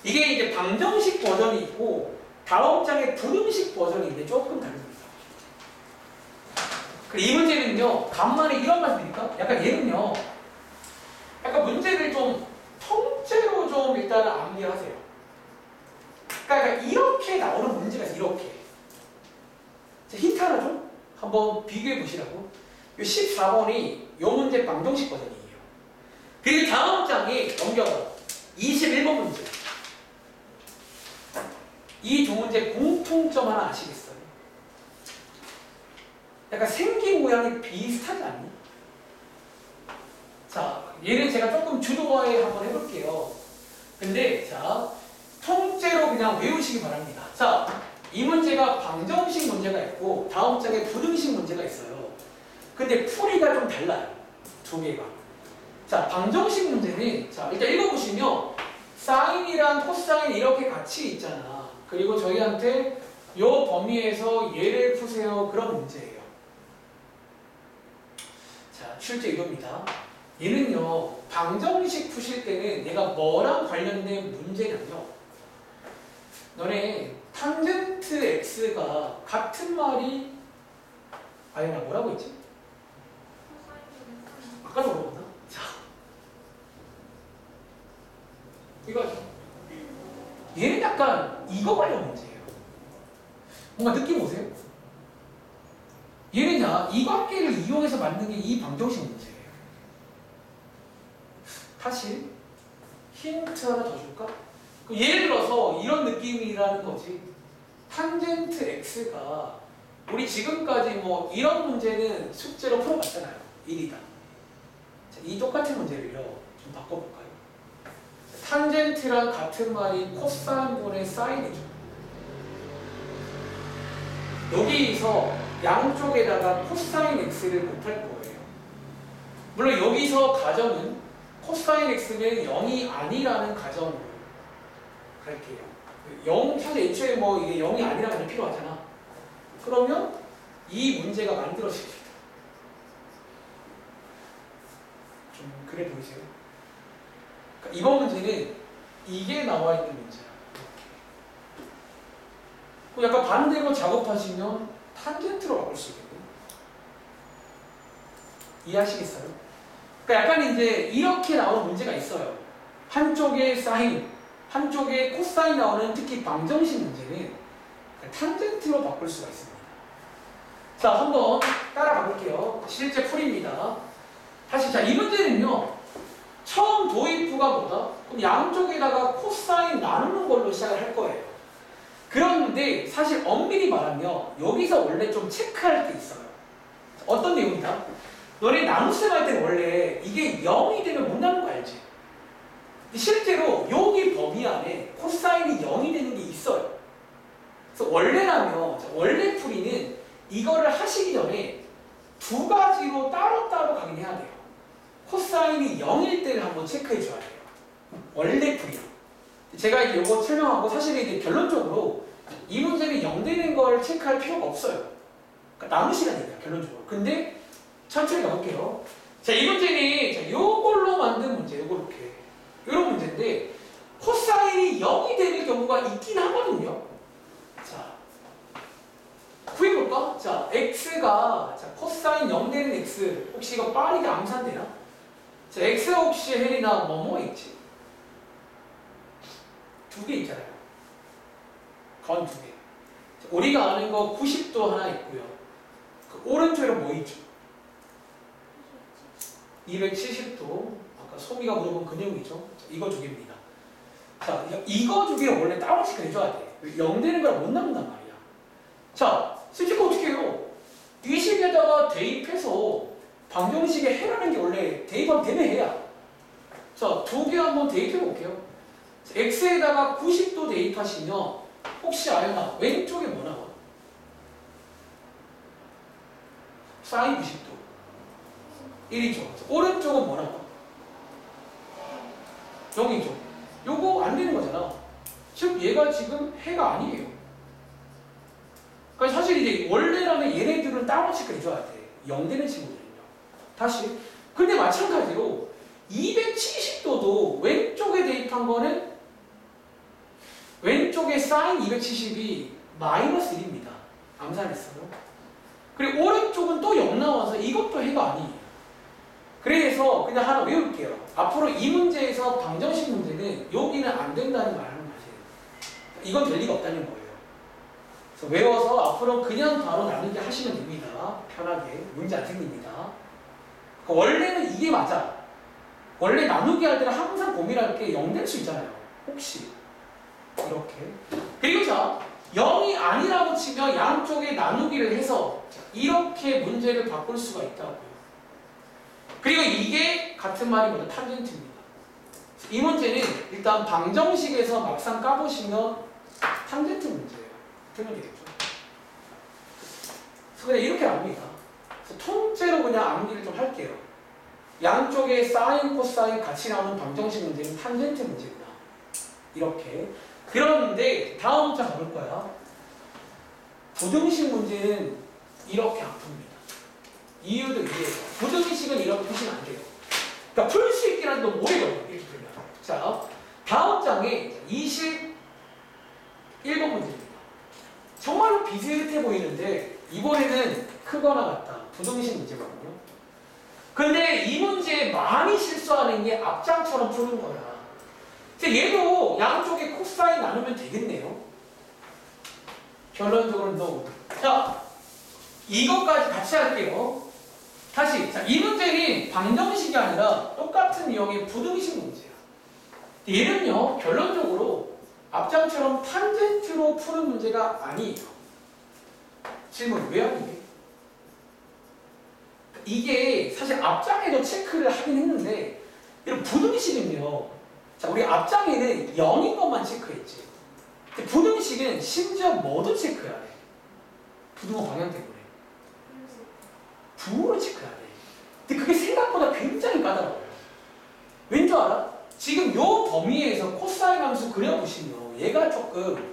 이게 이제 방정식 버전이 있고 다음 장에 부등식 버전이 있는데 조금 다릅니다. 이 문제는요 간만에 이런 말 드릴까? 약간 얘는요 약간 문제를 좀 통째로 좀 일단 암기하세요. 그러니까 이렇게 나오는 문제가 있어요. 이렇게. 자, 힌트 하나 좀 한번 비교해 보시라고. 이 14번이 이 문제 방정식 버전이에요. 그리고 다음 장에 넘겨봐. 21번 문제. 이 두 문제 공통점 하나 아시겠어요? 약간 생긴 모양이 비슷하지 않니? 자, 얘는 제가 조금 주도화에 한번 해볼게요. 근데 자, 통째로 그냥 외우시기 바랍니다. 자, 이 문제가 방정식 문제가 있고 다음 장에 부등식 문제가 있어요. 근데 풀이가 좀 달라요. 두 개가. 자, 방정식 문제는 자, 일단 읽어보시면 사인이랑 코사인 이렇게 같이 있잖아. 그리고 저희한테 요 범위에서 얘를 푸세요. 그런 문제예요. 자, 실제 이겁니다. 얘는요, 방정식 푸실 때는 얘가 뭐랑 관련된 문제냐면요. 너네 탄젠트 x가 같은 말이 아연아 뭐라고 했지? 아까도 물어봤나? 자, 이거죠. 얘는 약간 이거 관련 문제예요. 뭔가 느낌 오세요? 얘는야 이 관계를 이용해서 만든 게 이 방정식 문제예요. 다시 힌트 하나 더 줄까? 예를 들어서 이런 느낌이라는 거지. 탄젠트 x가 우리 지금까지 뭐 이런 문제는 숙제로 풀어봤잖아요. 1이다. 자, 이 똑같은 문제를요 좀 바꿔볼까요? 탄젠트랑 같은 말인 코사인분의 사인이죠. 여기서 양쪽에다가 코사인 x를 곱할 거예요. 물론 여기서 가정은 코사인 x는 0이 아니라는 가정으로 갈게요. 0, 사실 애초에 뭐 이게 0이 아니라는 게 필요하잖아. 그러면 이 문제가 만들어집니다. 좀 그래 보이세요? 그러니까 이번 문제는 이게 나와 있는 문제야. 이렇게. 약간 반대로 작업하시면 탄젠트로 바꿀 수 있거든요. 이해하시겠어요? 그러니까 약간 이제 이렇게 나오는 문제가 있어요. 한쪽에 사인, 한쪽에 코사인 나오는 특히 방정식 문제는 탄젠트로 바꿀 수가 있습니다. 자, 한번 따라가 볼게요. 실제 풀이입니다. 다시 자, 이 문제는요. 처음 도입부가 뭐다? 그럼 양쪽에다가 코사인 나누는 걸로 시작을 할 거예요. 그런데 사실 엄밀히 말하면 여기서 원래 좀 체크할 게 있어요. 어떤 내용이다? 너네 나눗셈 할 때는 원래 이게 0이 되면 못 나누는 거 알지? 실제로 여기 범위 안에 코사인이 0이 되는 게 있어요. 그래서 원래라면 원래 풀이는 이거를 하시기 전에 두 가지로 따로따로 가긴 해야 돼요. 코사인이 0일 때를 한번 체크해 줘야 돼요. 원래 풀이요. 제가 이제 이거 설명하고 사실 이제 결론적으로 이 문제는 0 되는 걸 체크할 필요가 없어요. 그러니까 남은 시간이에요, 결론적으로. 근데 천천히 가볼게요. 자, 이 문제는 자, 요걸로 만든 문제, 요거 이렇게. 이런 문제인데 코사인이 0이 되는 경우가 있긴 하거든요. 자, 구해볼까? 자, x가 자, 코사인 0 되는 x 혹시 이거 빠르게 암산되나? 자, x 혹시 혜리나 뭐뭐 있지? 두 개 있잖아요. 건 두 개. 자, 우리가 아는 거 90도 하나 있고요. 그 오른쪽에는 뭐 있죠? 270도. 아까 소미가 물어본 그 내용이죠. 자, 이거 두 개입니다. 자, 이거 두 개는 원래 따로 체크해줘야 돼. 0 되는 걸 못 남는단 말이야. 자, 솔직히 어떻게 해요? 이 식에다가 대입해서 방정식에 해라는 게 원래 대입하면 되면 해야. 자, 두 개 한번 대입해 볼게요. x에다가 90도 대입하시면 혹시 아연아 왼쪽에 뭐 나와? 사인 90도 1이죠. 오른쪽은 뭐 나와? 0이죠. 요거 안 되는 거잖아. 즉 얘가 지금 해가 아니에요. 그러니까 사실 이제 원래라면 얘네들은 따로 체크해줘야 돼. 0 되는 친구들은요. 다시. 근데 마찬가지로 270도도 왼쪽에 대입한 거는 왼쪽에 사인 270이 마이너스 1입니다. 암산했어요. 그리고 오른쪽은 또 0 나와서 이것도 해가 아니에요. 그래서 그냥 하나 외울게요. 앞으로 이 문제에서 방정식 문제는 여기는 안 된다는 말 하는 거지. 이건 될 리가 없다는 거예요. 그래서 외워서 앞으로 그냥 바로 나누기 하시면 됩니다. 편하게. 문제 안 생깁니다. 원래는 이게 맞아. 원래 나누기 할 때는 항상 고민할 게 0 될 수 있잖아요. 혹시. 이렇게. 그리고 자, 0이 아니라고 치면 양쪽에 나누기를 해서 이렇게 문제를 바꿀 수가 있다고요. 그리고 이게 같은 말이 뭐다? 탄젠트입니다. 이 문제는 일단 방정식에서 막상 까보시면 탄젠트 문제예요. 틀면 되겠죠. 그래서 그냥 이렇게 납니다. 그래서 통째로 그냥 암기를 좀 할게요. 양쪽에 사인, 코사인 같이 나오는 방정식 문제는 탄젠트 문제구나. 이렇게. 그런데 다음 장 가볼 거야. 부등식 문제는 이렇게 안 풉니다. 이유도 이해해요. 부등식은 이렇게 푸시면 안 돼요. 그러니까 풀 수 있긴 한데 너무 오래 걸려. 이렇게 풀면. 자, 다음 장에 21번 문제입니다. 정말로 비슷해 보이는데 이번에는 크거나 같다. 부등식 문제거든요. 근데 이 문제에 많이 실수하는 게 앞장처럼 푸는 거야. 얘도 양쪽에 코사인 나누면 되겠네요. 결론적으로 no. 자, 이것까지 같이 할게요. 다시, 자, 이 문제는 방정식이 아니라 똑같은 유형의 부등식 문제야. 얘는요, 결론적으로 앞장처럼 탄젠트로 푸는 문제가 아니에요. 질문, 왜 아니게? 이게 사실 앞장에도 체크를 하긴 했는데, 이런 부등식은요, 자, 우리 앞장에는 0인 것만 체크했지. 근데 부등식은 심지어 뭐도 체크해야 돼. 부등호 방향 때문에. 부호를 체크해야 돼. 근데 그게 생각보다 굉장히 까다로워요. 왠 줄 알아? 지금 요 범위에서 코사인 함수 그려보시면 얘가 조금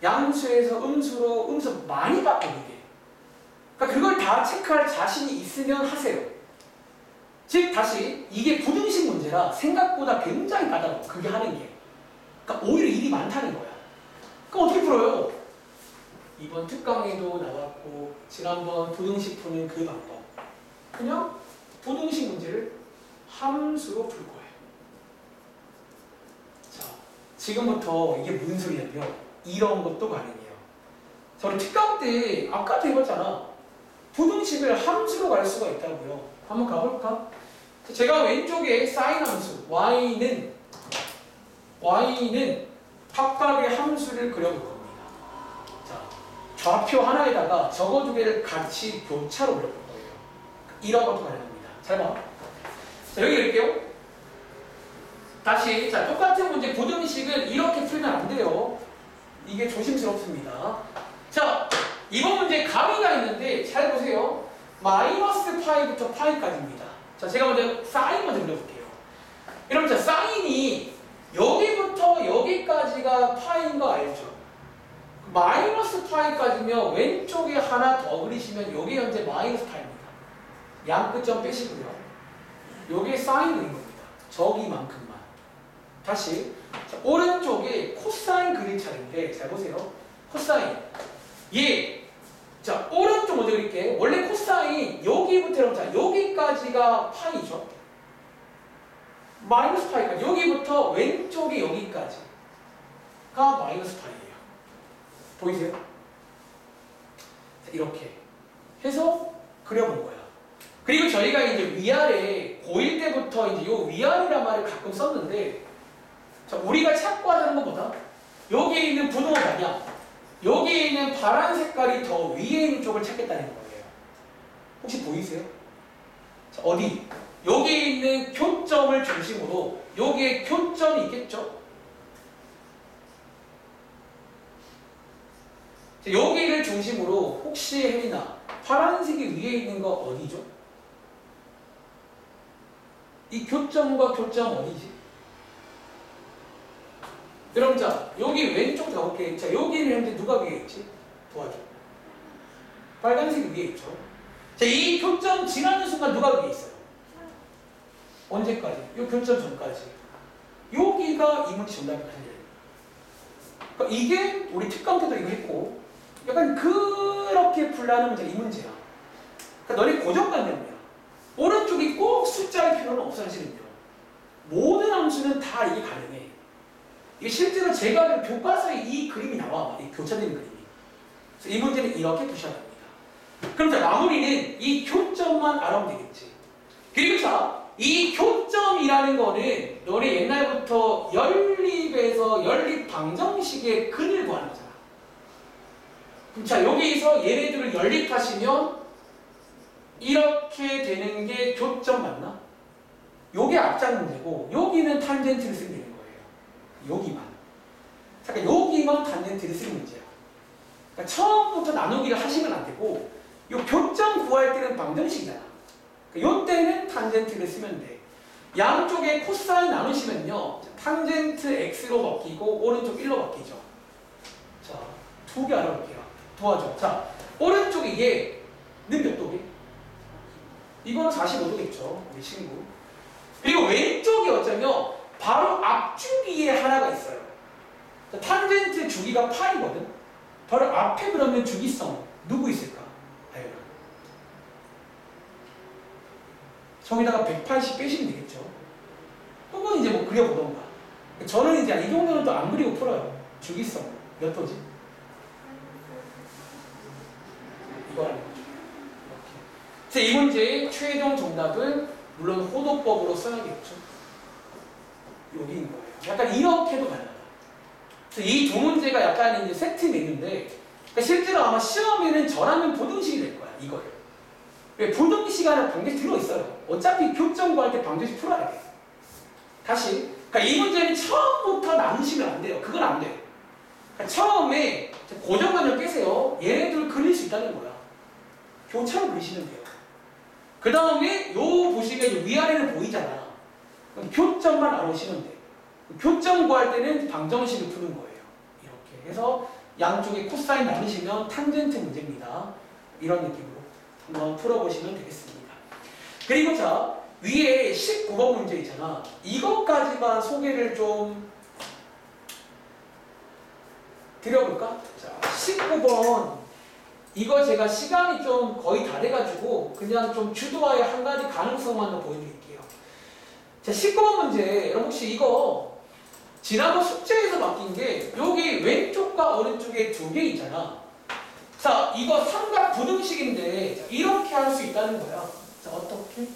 양수에서 음수로 음수 많이 바뀌게. 그러니까 그걸 다 체크할 자신이 있으면 하세요. 즉 다시 이게 부등식 문제라 생각보다 굉장히 까다로워. 그게 하는 게. 그러니까 오히려 일이 많다는 거야. 그럼 어떻게 풀어요? 이번 특강에도 나왔고 지난번 부등식 푸는 그 방법. 그냥 부등식 문제를 함수로 풀 거예요. 자, 지금부터 이게 무슨 소리냐면 이런 것도 가능해요. 자, 우리 특강 때 아까도 해봤잖아. 부등식을 함수로 갈 수가 있다고요. 한번 가볼까? 제가 왼쪽에 사인 함수 y는 각각의 함수를 그려볼 겁니다. 자, 좌표 하나에다가 저거 두 개를 같이 교차로 그려볼 거예요. 이런 것도 가능합니다. 잘 봐. 자, 여기 이럴게요. 다시, 자, 똑같은 문제 부등식은 이렇게 풀면 안 돼요. 이게 조심스럽습니다. 자, 이번 문제 가위가 있는데 잘 보세요. 마이너스 파이부터 파이까지입니다. 자, 제가 먼저 사인 먼저 그려볼게요. 여러분, 자, 사인이 여기부터 여기까지가 파이인 거 알죠? 마이너스 파이까지면 왼쪽에 하나 더 그리시면 여기 현재 마이너스 파이입니다. 양 끝점 빼시고요. 여기에 사인 그린 겁니다. 저기만큼만. 다시, 자, 오른쪽에 코사인 그릴 차례인데 잘 보세요. 코사인. 자, 오른쪽 먼저 그릴게. 원래 코사인 여기부터 자, 여기까지가 파이죠. 마이너스 파이까지. 여기부터 왼쪽에 여기까지가 마이너스 파이예요. 보이세요? 자, 이렇게 해서 그려본 거야. 그리고 저희가 이제 위아래 고1 때부터 이제 요 위아래란 말을 가끔 썼는데, 자, 우리가 찾고 하자는 것보다 여기에 있는 분호 방향, 여기에 있는 파란 색깔이 더 위에 있는 쪽을 찾겠다는 거예요. 혹시 보이세요? 자, 어디? 여기에 있는 교점을 중심으로 여기에 교점이 있겠죠? 자, 여기를 중심으로 혹시 혜린아, 파란색이 위에 있는 거 어디죠? 이 교점과 교점 어디지? 여러분, 자, 여기 왼쪽 가볼게요. 자, 여기는 현재 누가 위에 있지? 도와줘. 빨간색이 위에 있죠. 자, 이 교점 지나는 순간 누가 위에 있어요? 언제까지? 이 교점 전까지. 여기가 이 문제 정답이 가능해요. 그러니까 이게 우리 특강 때도 이거 했고, 약간 그렇게 풀라는 문제가 이 문제야. 그러니까 너네 고정관념이야. 오른쪽이 꼭 숫자일 필요는 없어, 사실은요. 모든 함수는 다 이게 가능해. 이게 실제로 제가 교과서에 이 그림이 나와. 이 교차되는 그림이. 그래서 이 문제는 이렇게 푸셔야 됩니다. 그럼 자, 마무리는 이 교점만 알아보면 되겠지. 그리고 자, 이 교점이라는 거는 너네 옛날부터 연립에서 연립 방정식의 근을 구하는 거잖아. 그럼 자, 여기서 얘네들을 연립하시면 이렇게 되는 게 교점 맞나? 요게 앞장 문제고 여기는 탄젠트를 쓰면 되는 거예요. 여기만. 잠깐 여기만 탄젠트를 쓰는 문제야. 그러니까 처음부터 나누기를 하시면 안 되고 요 교점 구할 때는 방정식이잖아. 그러니까 요 때는 탄젠트를 쓰면 돼. 양쪽에 코사인 나누시면요. 탄젠트 x로 바뀌고 오른쪽 1로 바뀌죠. 자, 두 개 알아볼게요. 도와줘. 자, 오른쪽에 얘는 몇 도기? 이거는 45도겠죠. 우리 친구. 그리고 왼쪽이 어쩌면 바로 앞주기에 하나가 있어요. 자, 탄젠트 주기가 파이거든. 바로 앞에 그러면 주기성 누구 있을까? 하여간. 저기다가 180 빼시면 되겠죠. 혹은 이제 뭐 그려보던가. 저는 이제 이 정도는 또 안 그리고 풀어요. 주기성 몇 도지? 그래서 이 문제의 최종 정답은 물론 호도법으로 써야겠죠. 여기인 거예요. 약간 이렇게도 가능하다. 그래서 이 두 문제가 약간 이제 세트 메뉴인데 그러니까 실제로 아마 시험에는 저라면 보등식이 될 거야. 이거를. 왜 보등식 안에 반드시 들어있어요. 어차피 교점 구할 때 반드시 풀어야 돼. 다시. 그러니까 이 문제는 처음부터 나누시면 안 돼요. 그건 안 돼. 그러니까 처음에 고정관념 깨세요. 얘네들 그릴 수 있다는 거야. 교차로 그리시면 돼요. 그 다음에 요 보시면 위아래는 보이잖아. 그럼 교점만 알아오시면 돼. 교점 구할 때는 방정식을 푸는 거예요. 이렇게 해서 양쪽에 코사인 나누시면 탄젠트 문제입니다. 이런 느낌으로 한번 풀어보시면 되겠습니다. 그리고 자, 위에 19번 문제 있잖아. 이것까지만 소개를 좀 드려볼까? 자, 19번. 이거 제가 시간이 좀 거의 다 돼가지고 그냥 좀 주도하여 한 가지 가능성만 더 보여드릴게요. 자, 19번 문제. 여러분 혹시 이거 지난번 숙제에서 바뀐 게 여기 왼쪽과 오른쪽에 두 개 있잖아. 자, 이거 삼각 부등식인데 자, 이렇게 할 수 있다는 거야. 자, 어떻게?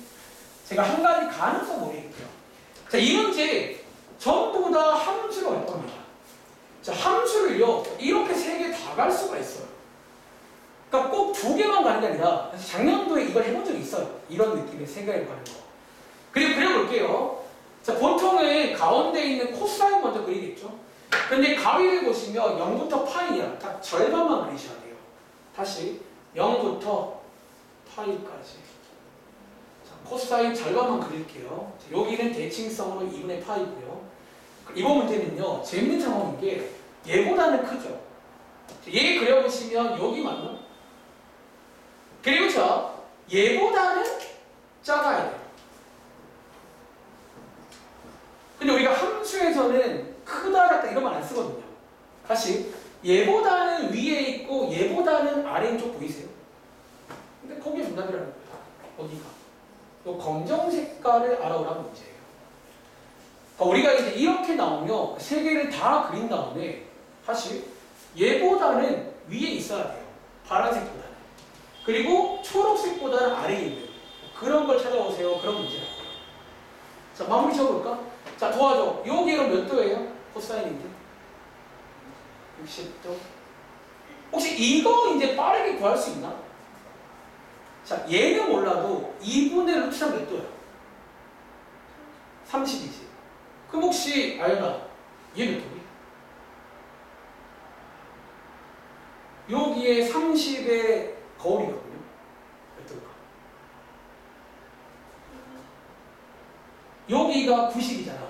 제가 한 가지 가능성 보여드릴게요. 자, 이 문제 전부 다 함수로 할 겁니다. 자, 함수를요 이렇게 세 개 다 갈 수가 있어요. 그러니까 꼭 두 개만 가는 게 아니라 작년도에 이걸 해본 적이 있어요. 이런 느낌의 세 개를 가는 거. 그리고 그려볼게요. 자, 보통은 가운데 있는 코사인 먼저 그리겠죠. 근데 가위를 보시면 0부터 파이야. 딱 절반만 그리셔야 돼요. 다시 0부터 파이까지. 자, 코사인 절반만 그릴게요. 자, 여기는 대칭성으로 2분의 파이고요. 이번 문제는요 재밌는 상황인 게 얘보다는 크죠. 얘 그려보시면 여기 맞나? 그리고 자 얘보다는 작아야 돼요. 근데 우리가 함수에서는 크다 작다 이런 말 안 쓰거든요. 다시 얘보다는 위에 있고 얘보다는 아래인 쪽 보이세요? 근데 거기에 정답이라는 거예요. 어디가? 요 검정 색깔을 알아오라는 문제예요. 그러니까 우리가 이제 이렇게 나오면 세 개를 다 그린 다음에 다시 얘보다는 위에 있어야 돼요. 파란색보다는. 그리고 초록색보다는 아래에 있는 그런 걸 찾아오세요. 그런 문제라고요. 자, 마무리 쳐볼까? 자, 도와줘. 여기가 몇 도예요? 코사인인데 60도. 혹시 이거 이제 빠르게 구할 수 있나? 자, 얘는 몰라도 2분의 루트 3 몇 도야? 30이지. 그럼 혹시 알나? 얘 몇 도야? 여기에 30의 거울이거든요. 몇 도일까? 여기가 90이잖아.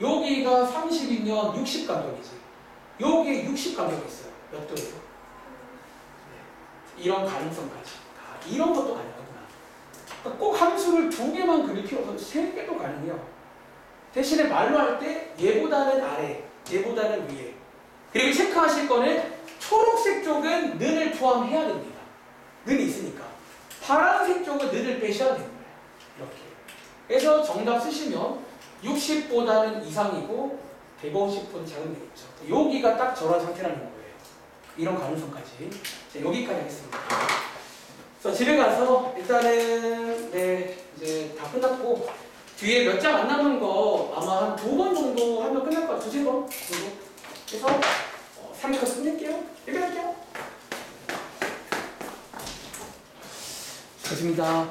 여기가 30이면 60 간격이지. 여기에 60 간격이 있어요. 몇 도예요? 네. 이런 가능성까지. 이런 것도 가능하구나. 그러니까 꼭 함수를 두 개만 그릴 필요 없어서 세 개도 가능해요. 대신에 말로 할 때 얘보다는 아래, 얘보다는 위에. 그리고 체크하실 거는 초록색 쪽은 는을 포함해야 됩니다. 는이 있으니까. 파란색 쪽은 는을 빼셔야 됩니다. 이렇게. 그래서 정답 쓰시면 60보다는 이상이고 150보다 작으면 되겠죠. 여기가 딱 저런 상태라는 거예요. 이런 가능성까지. 자, 여기까지 하겠습니다. 그래서 집에 가서 일단은 네 이제 다 끝났고 뒤에 몇 장 안 남은 거 아마 한 2번 정도 하면 끝날 것 같아요. 2-3번 정도. 그래서 3課끝낼게요. 이렇게 할게요. 좋습니다.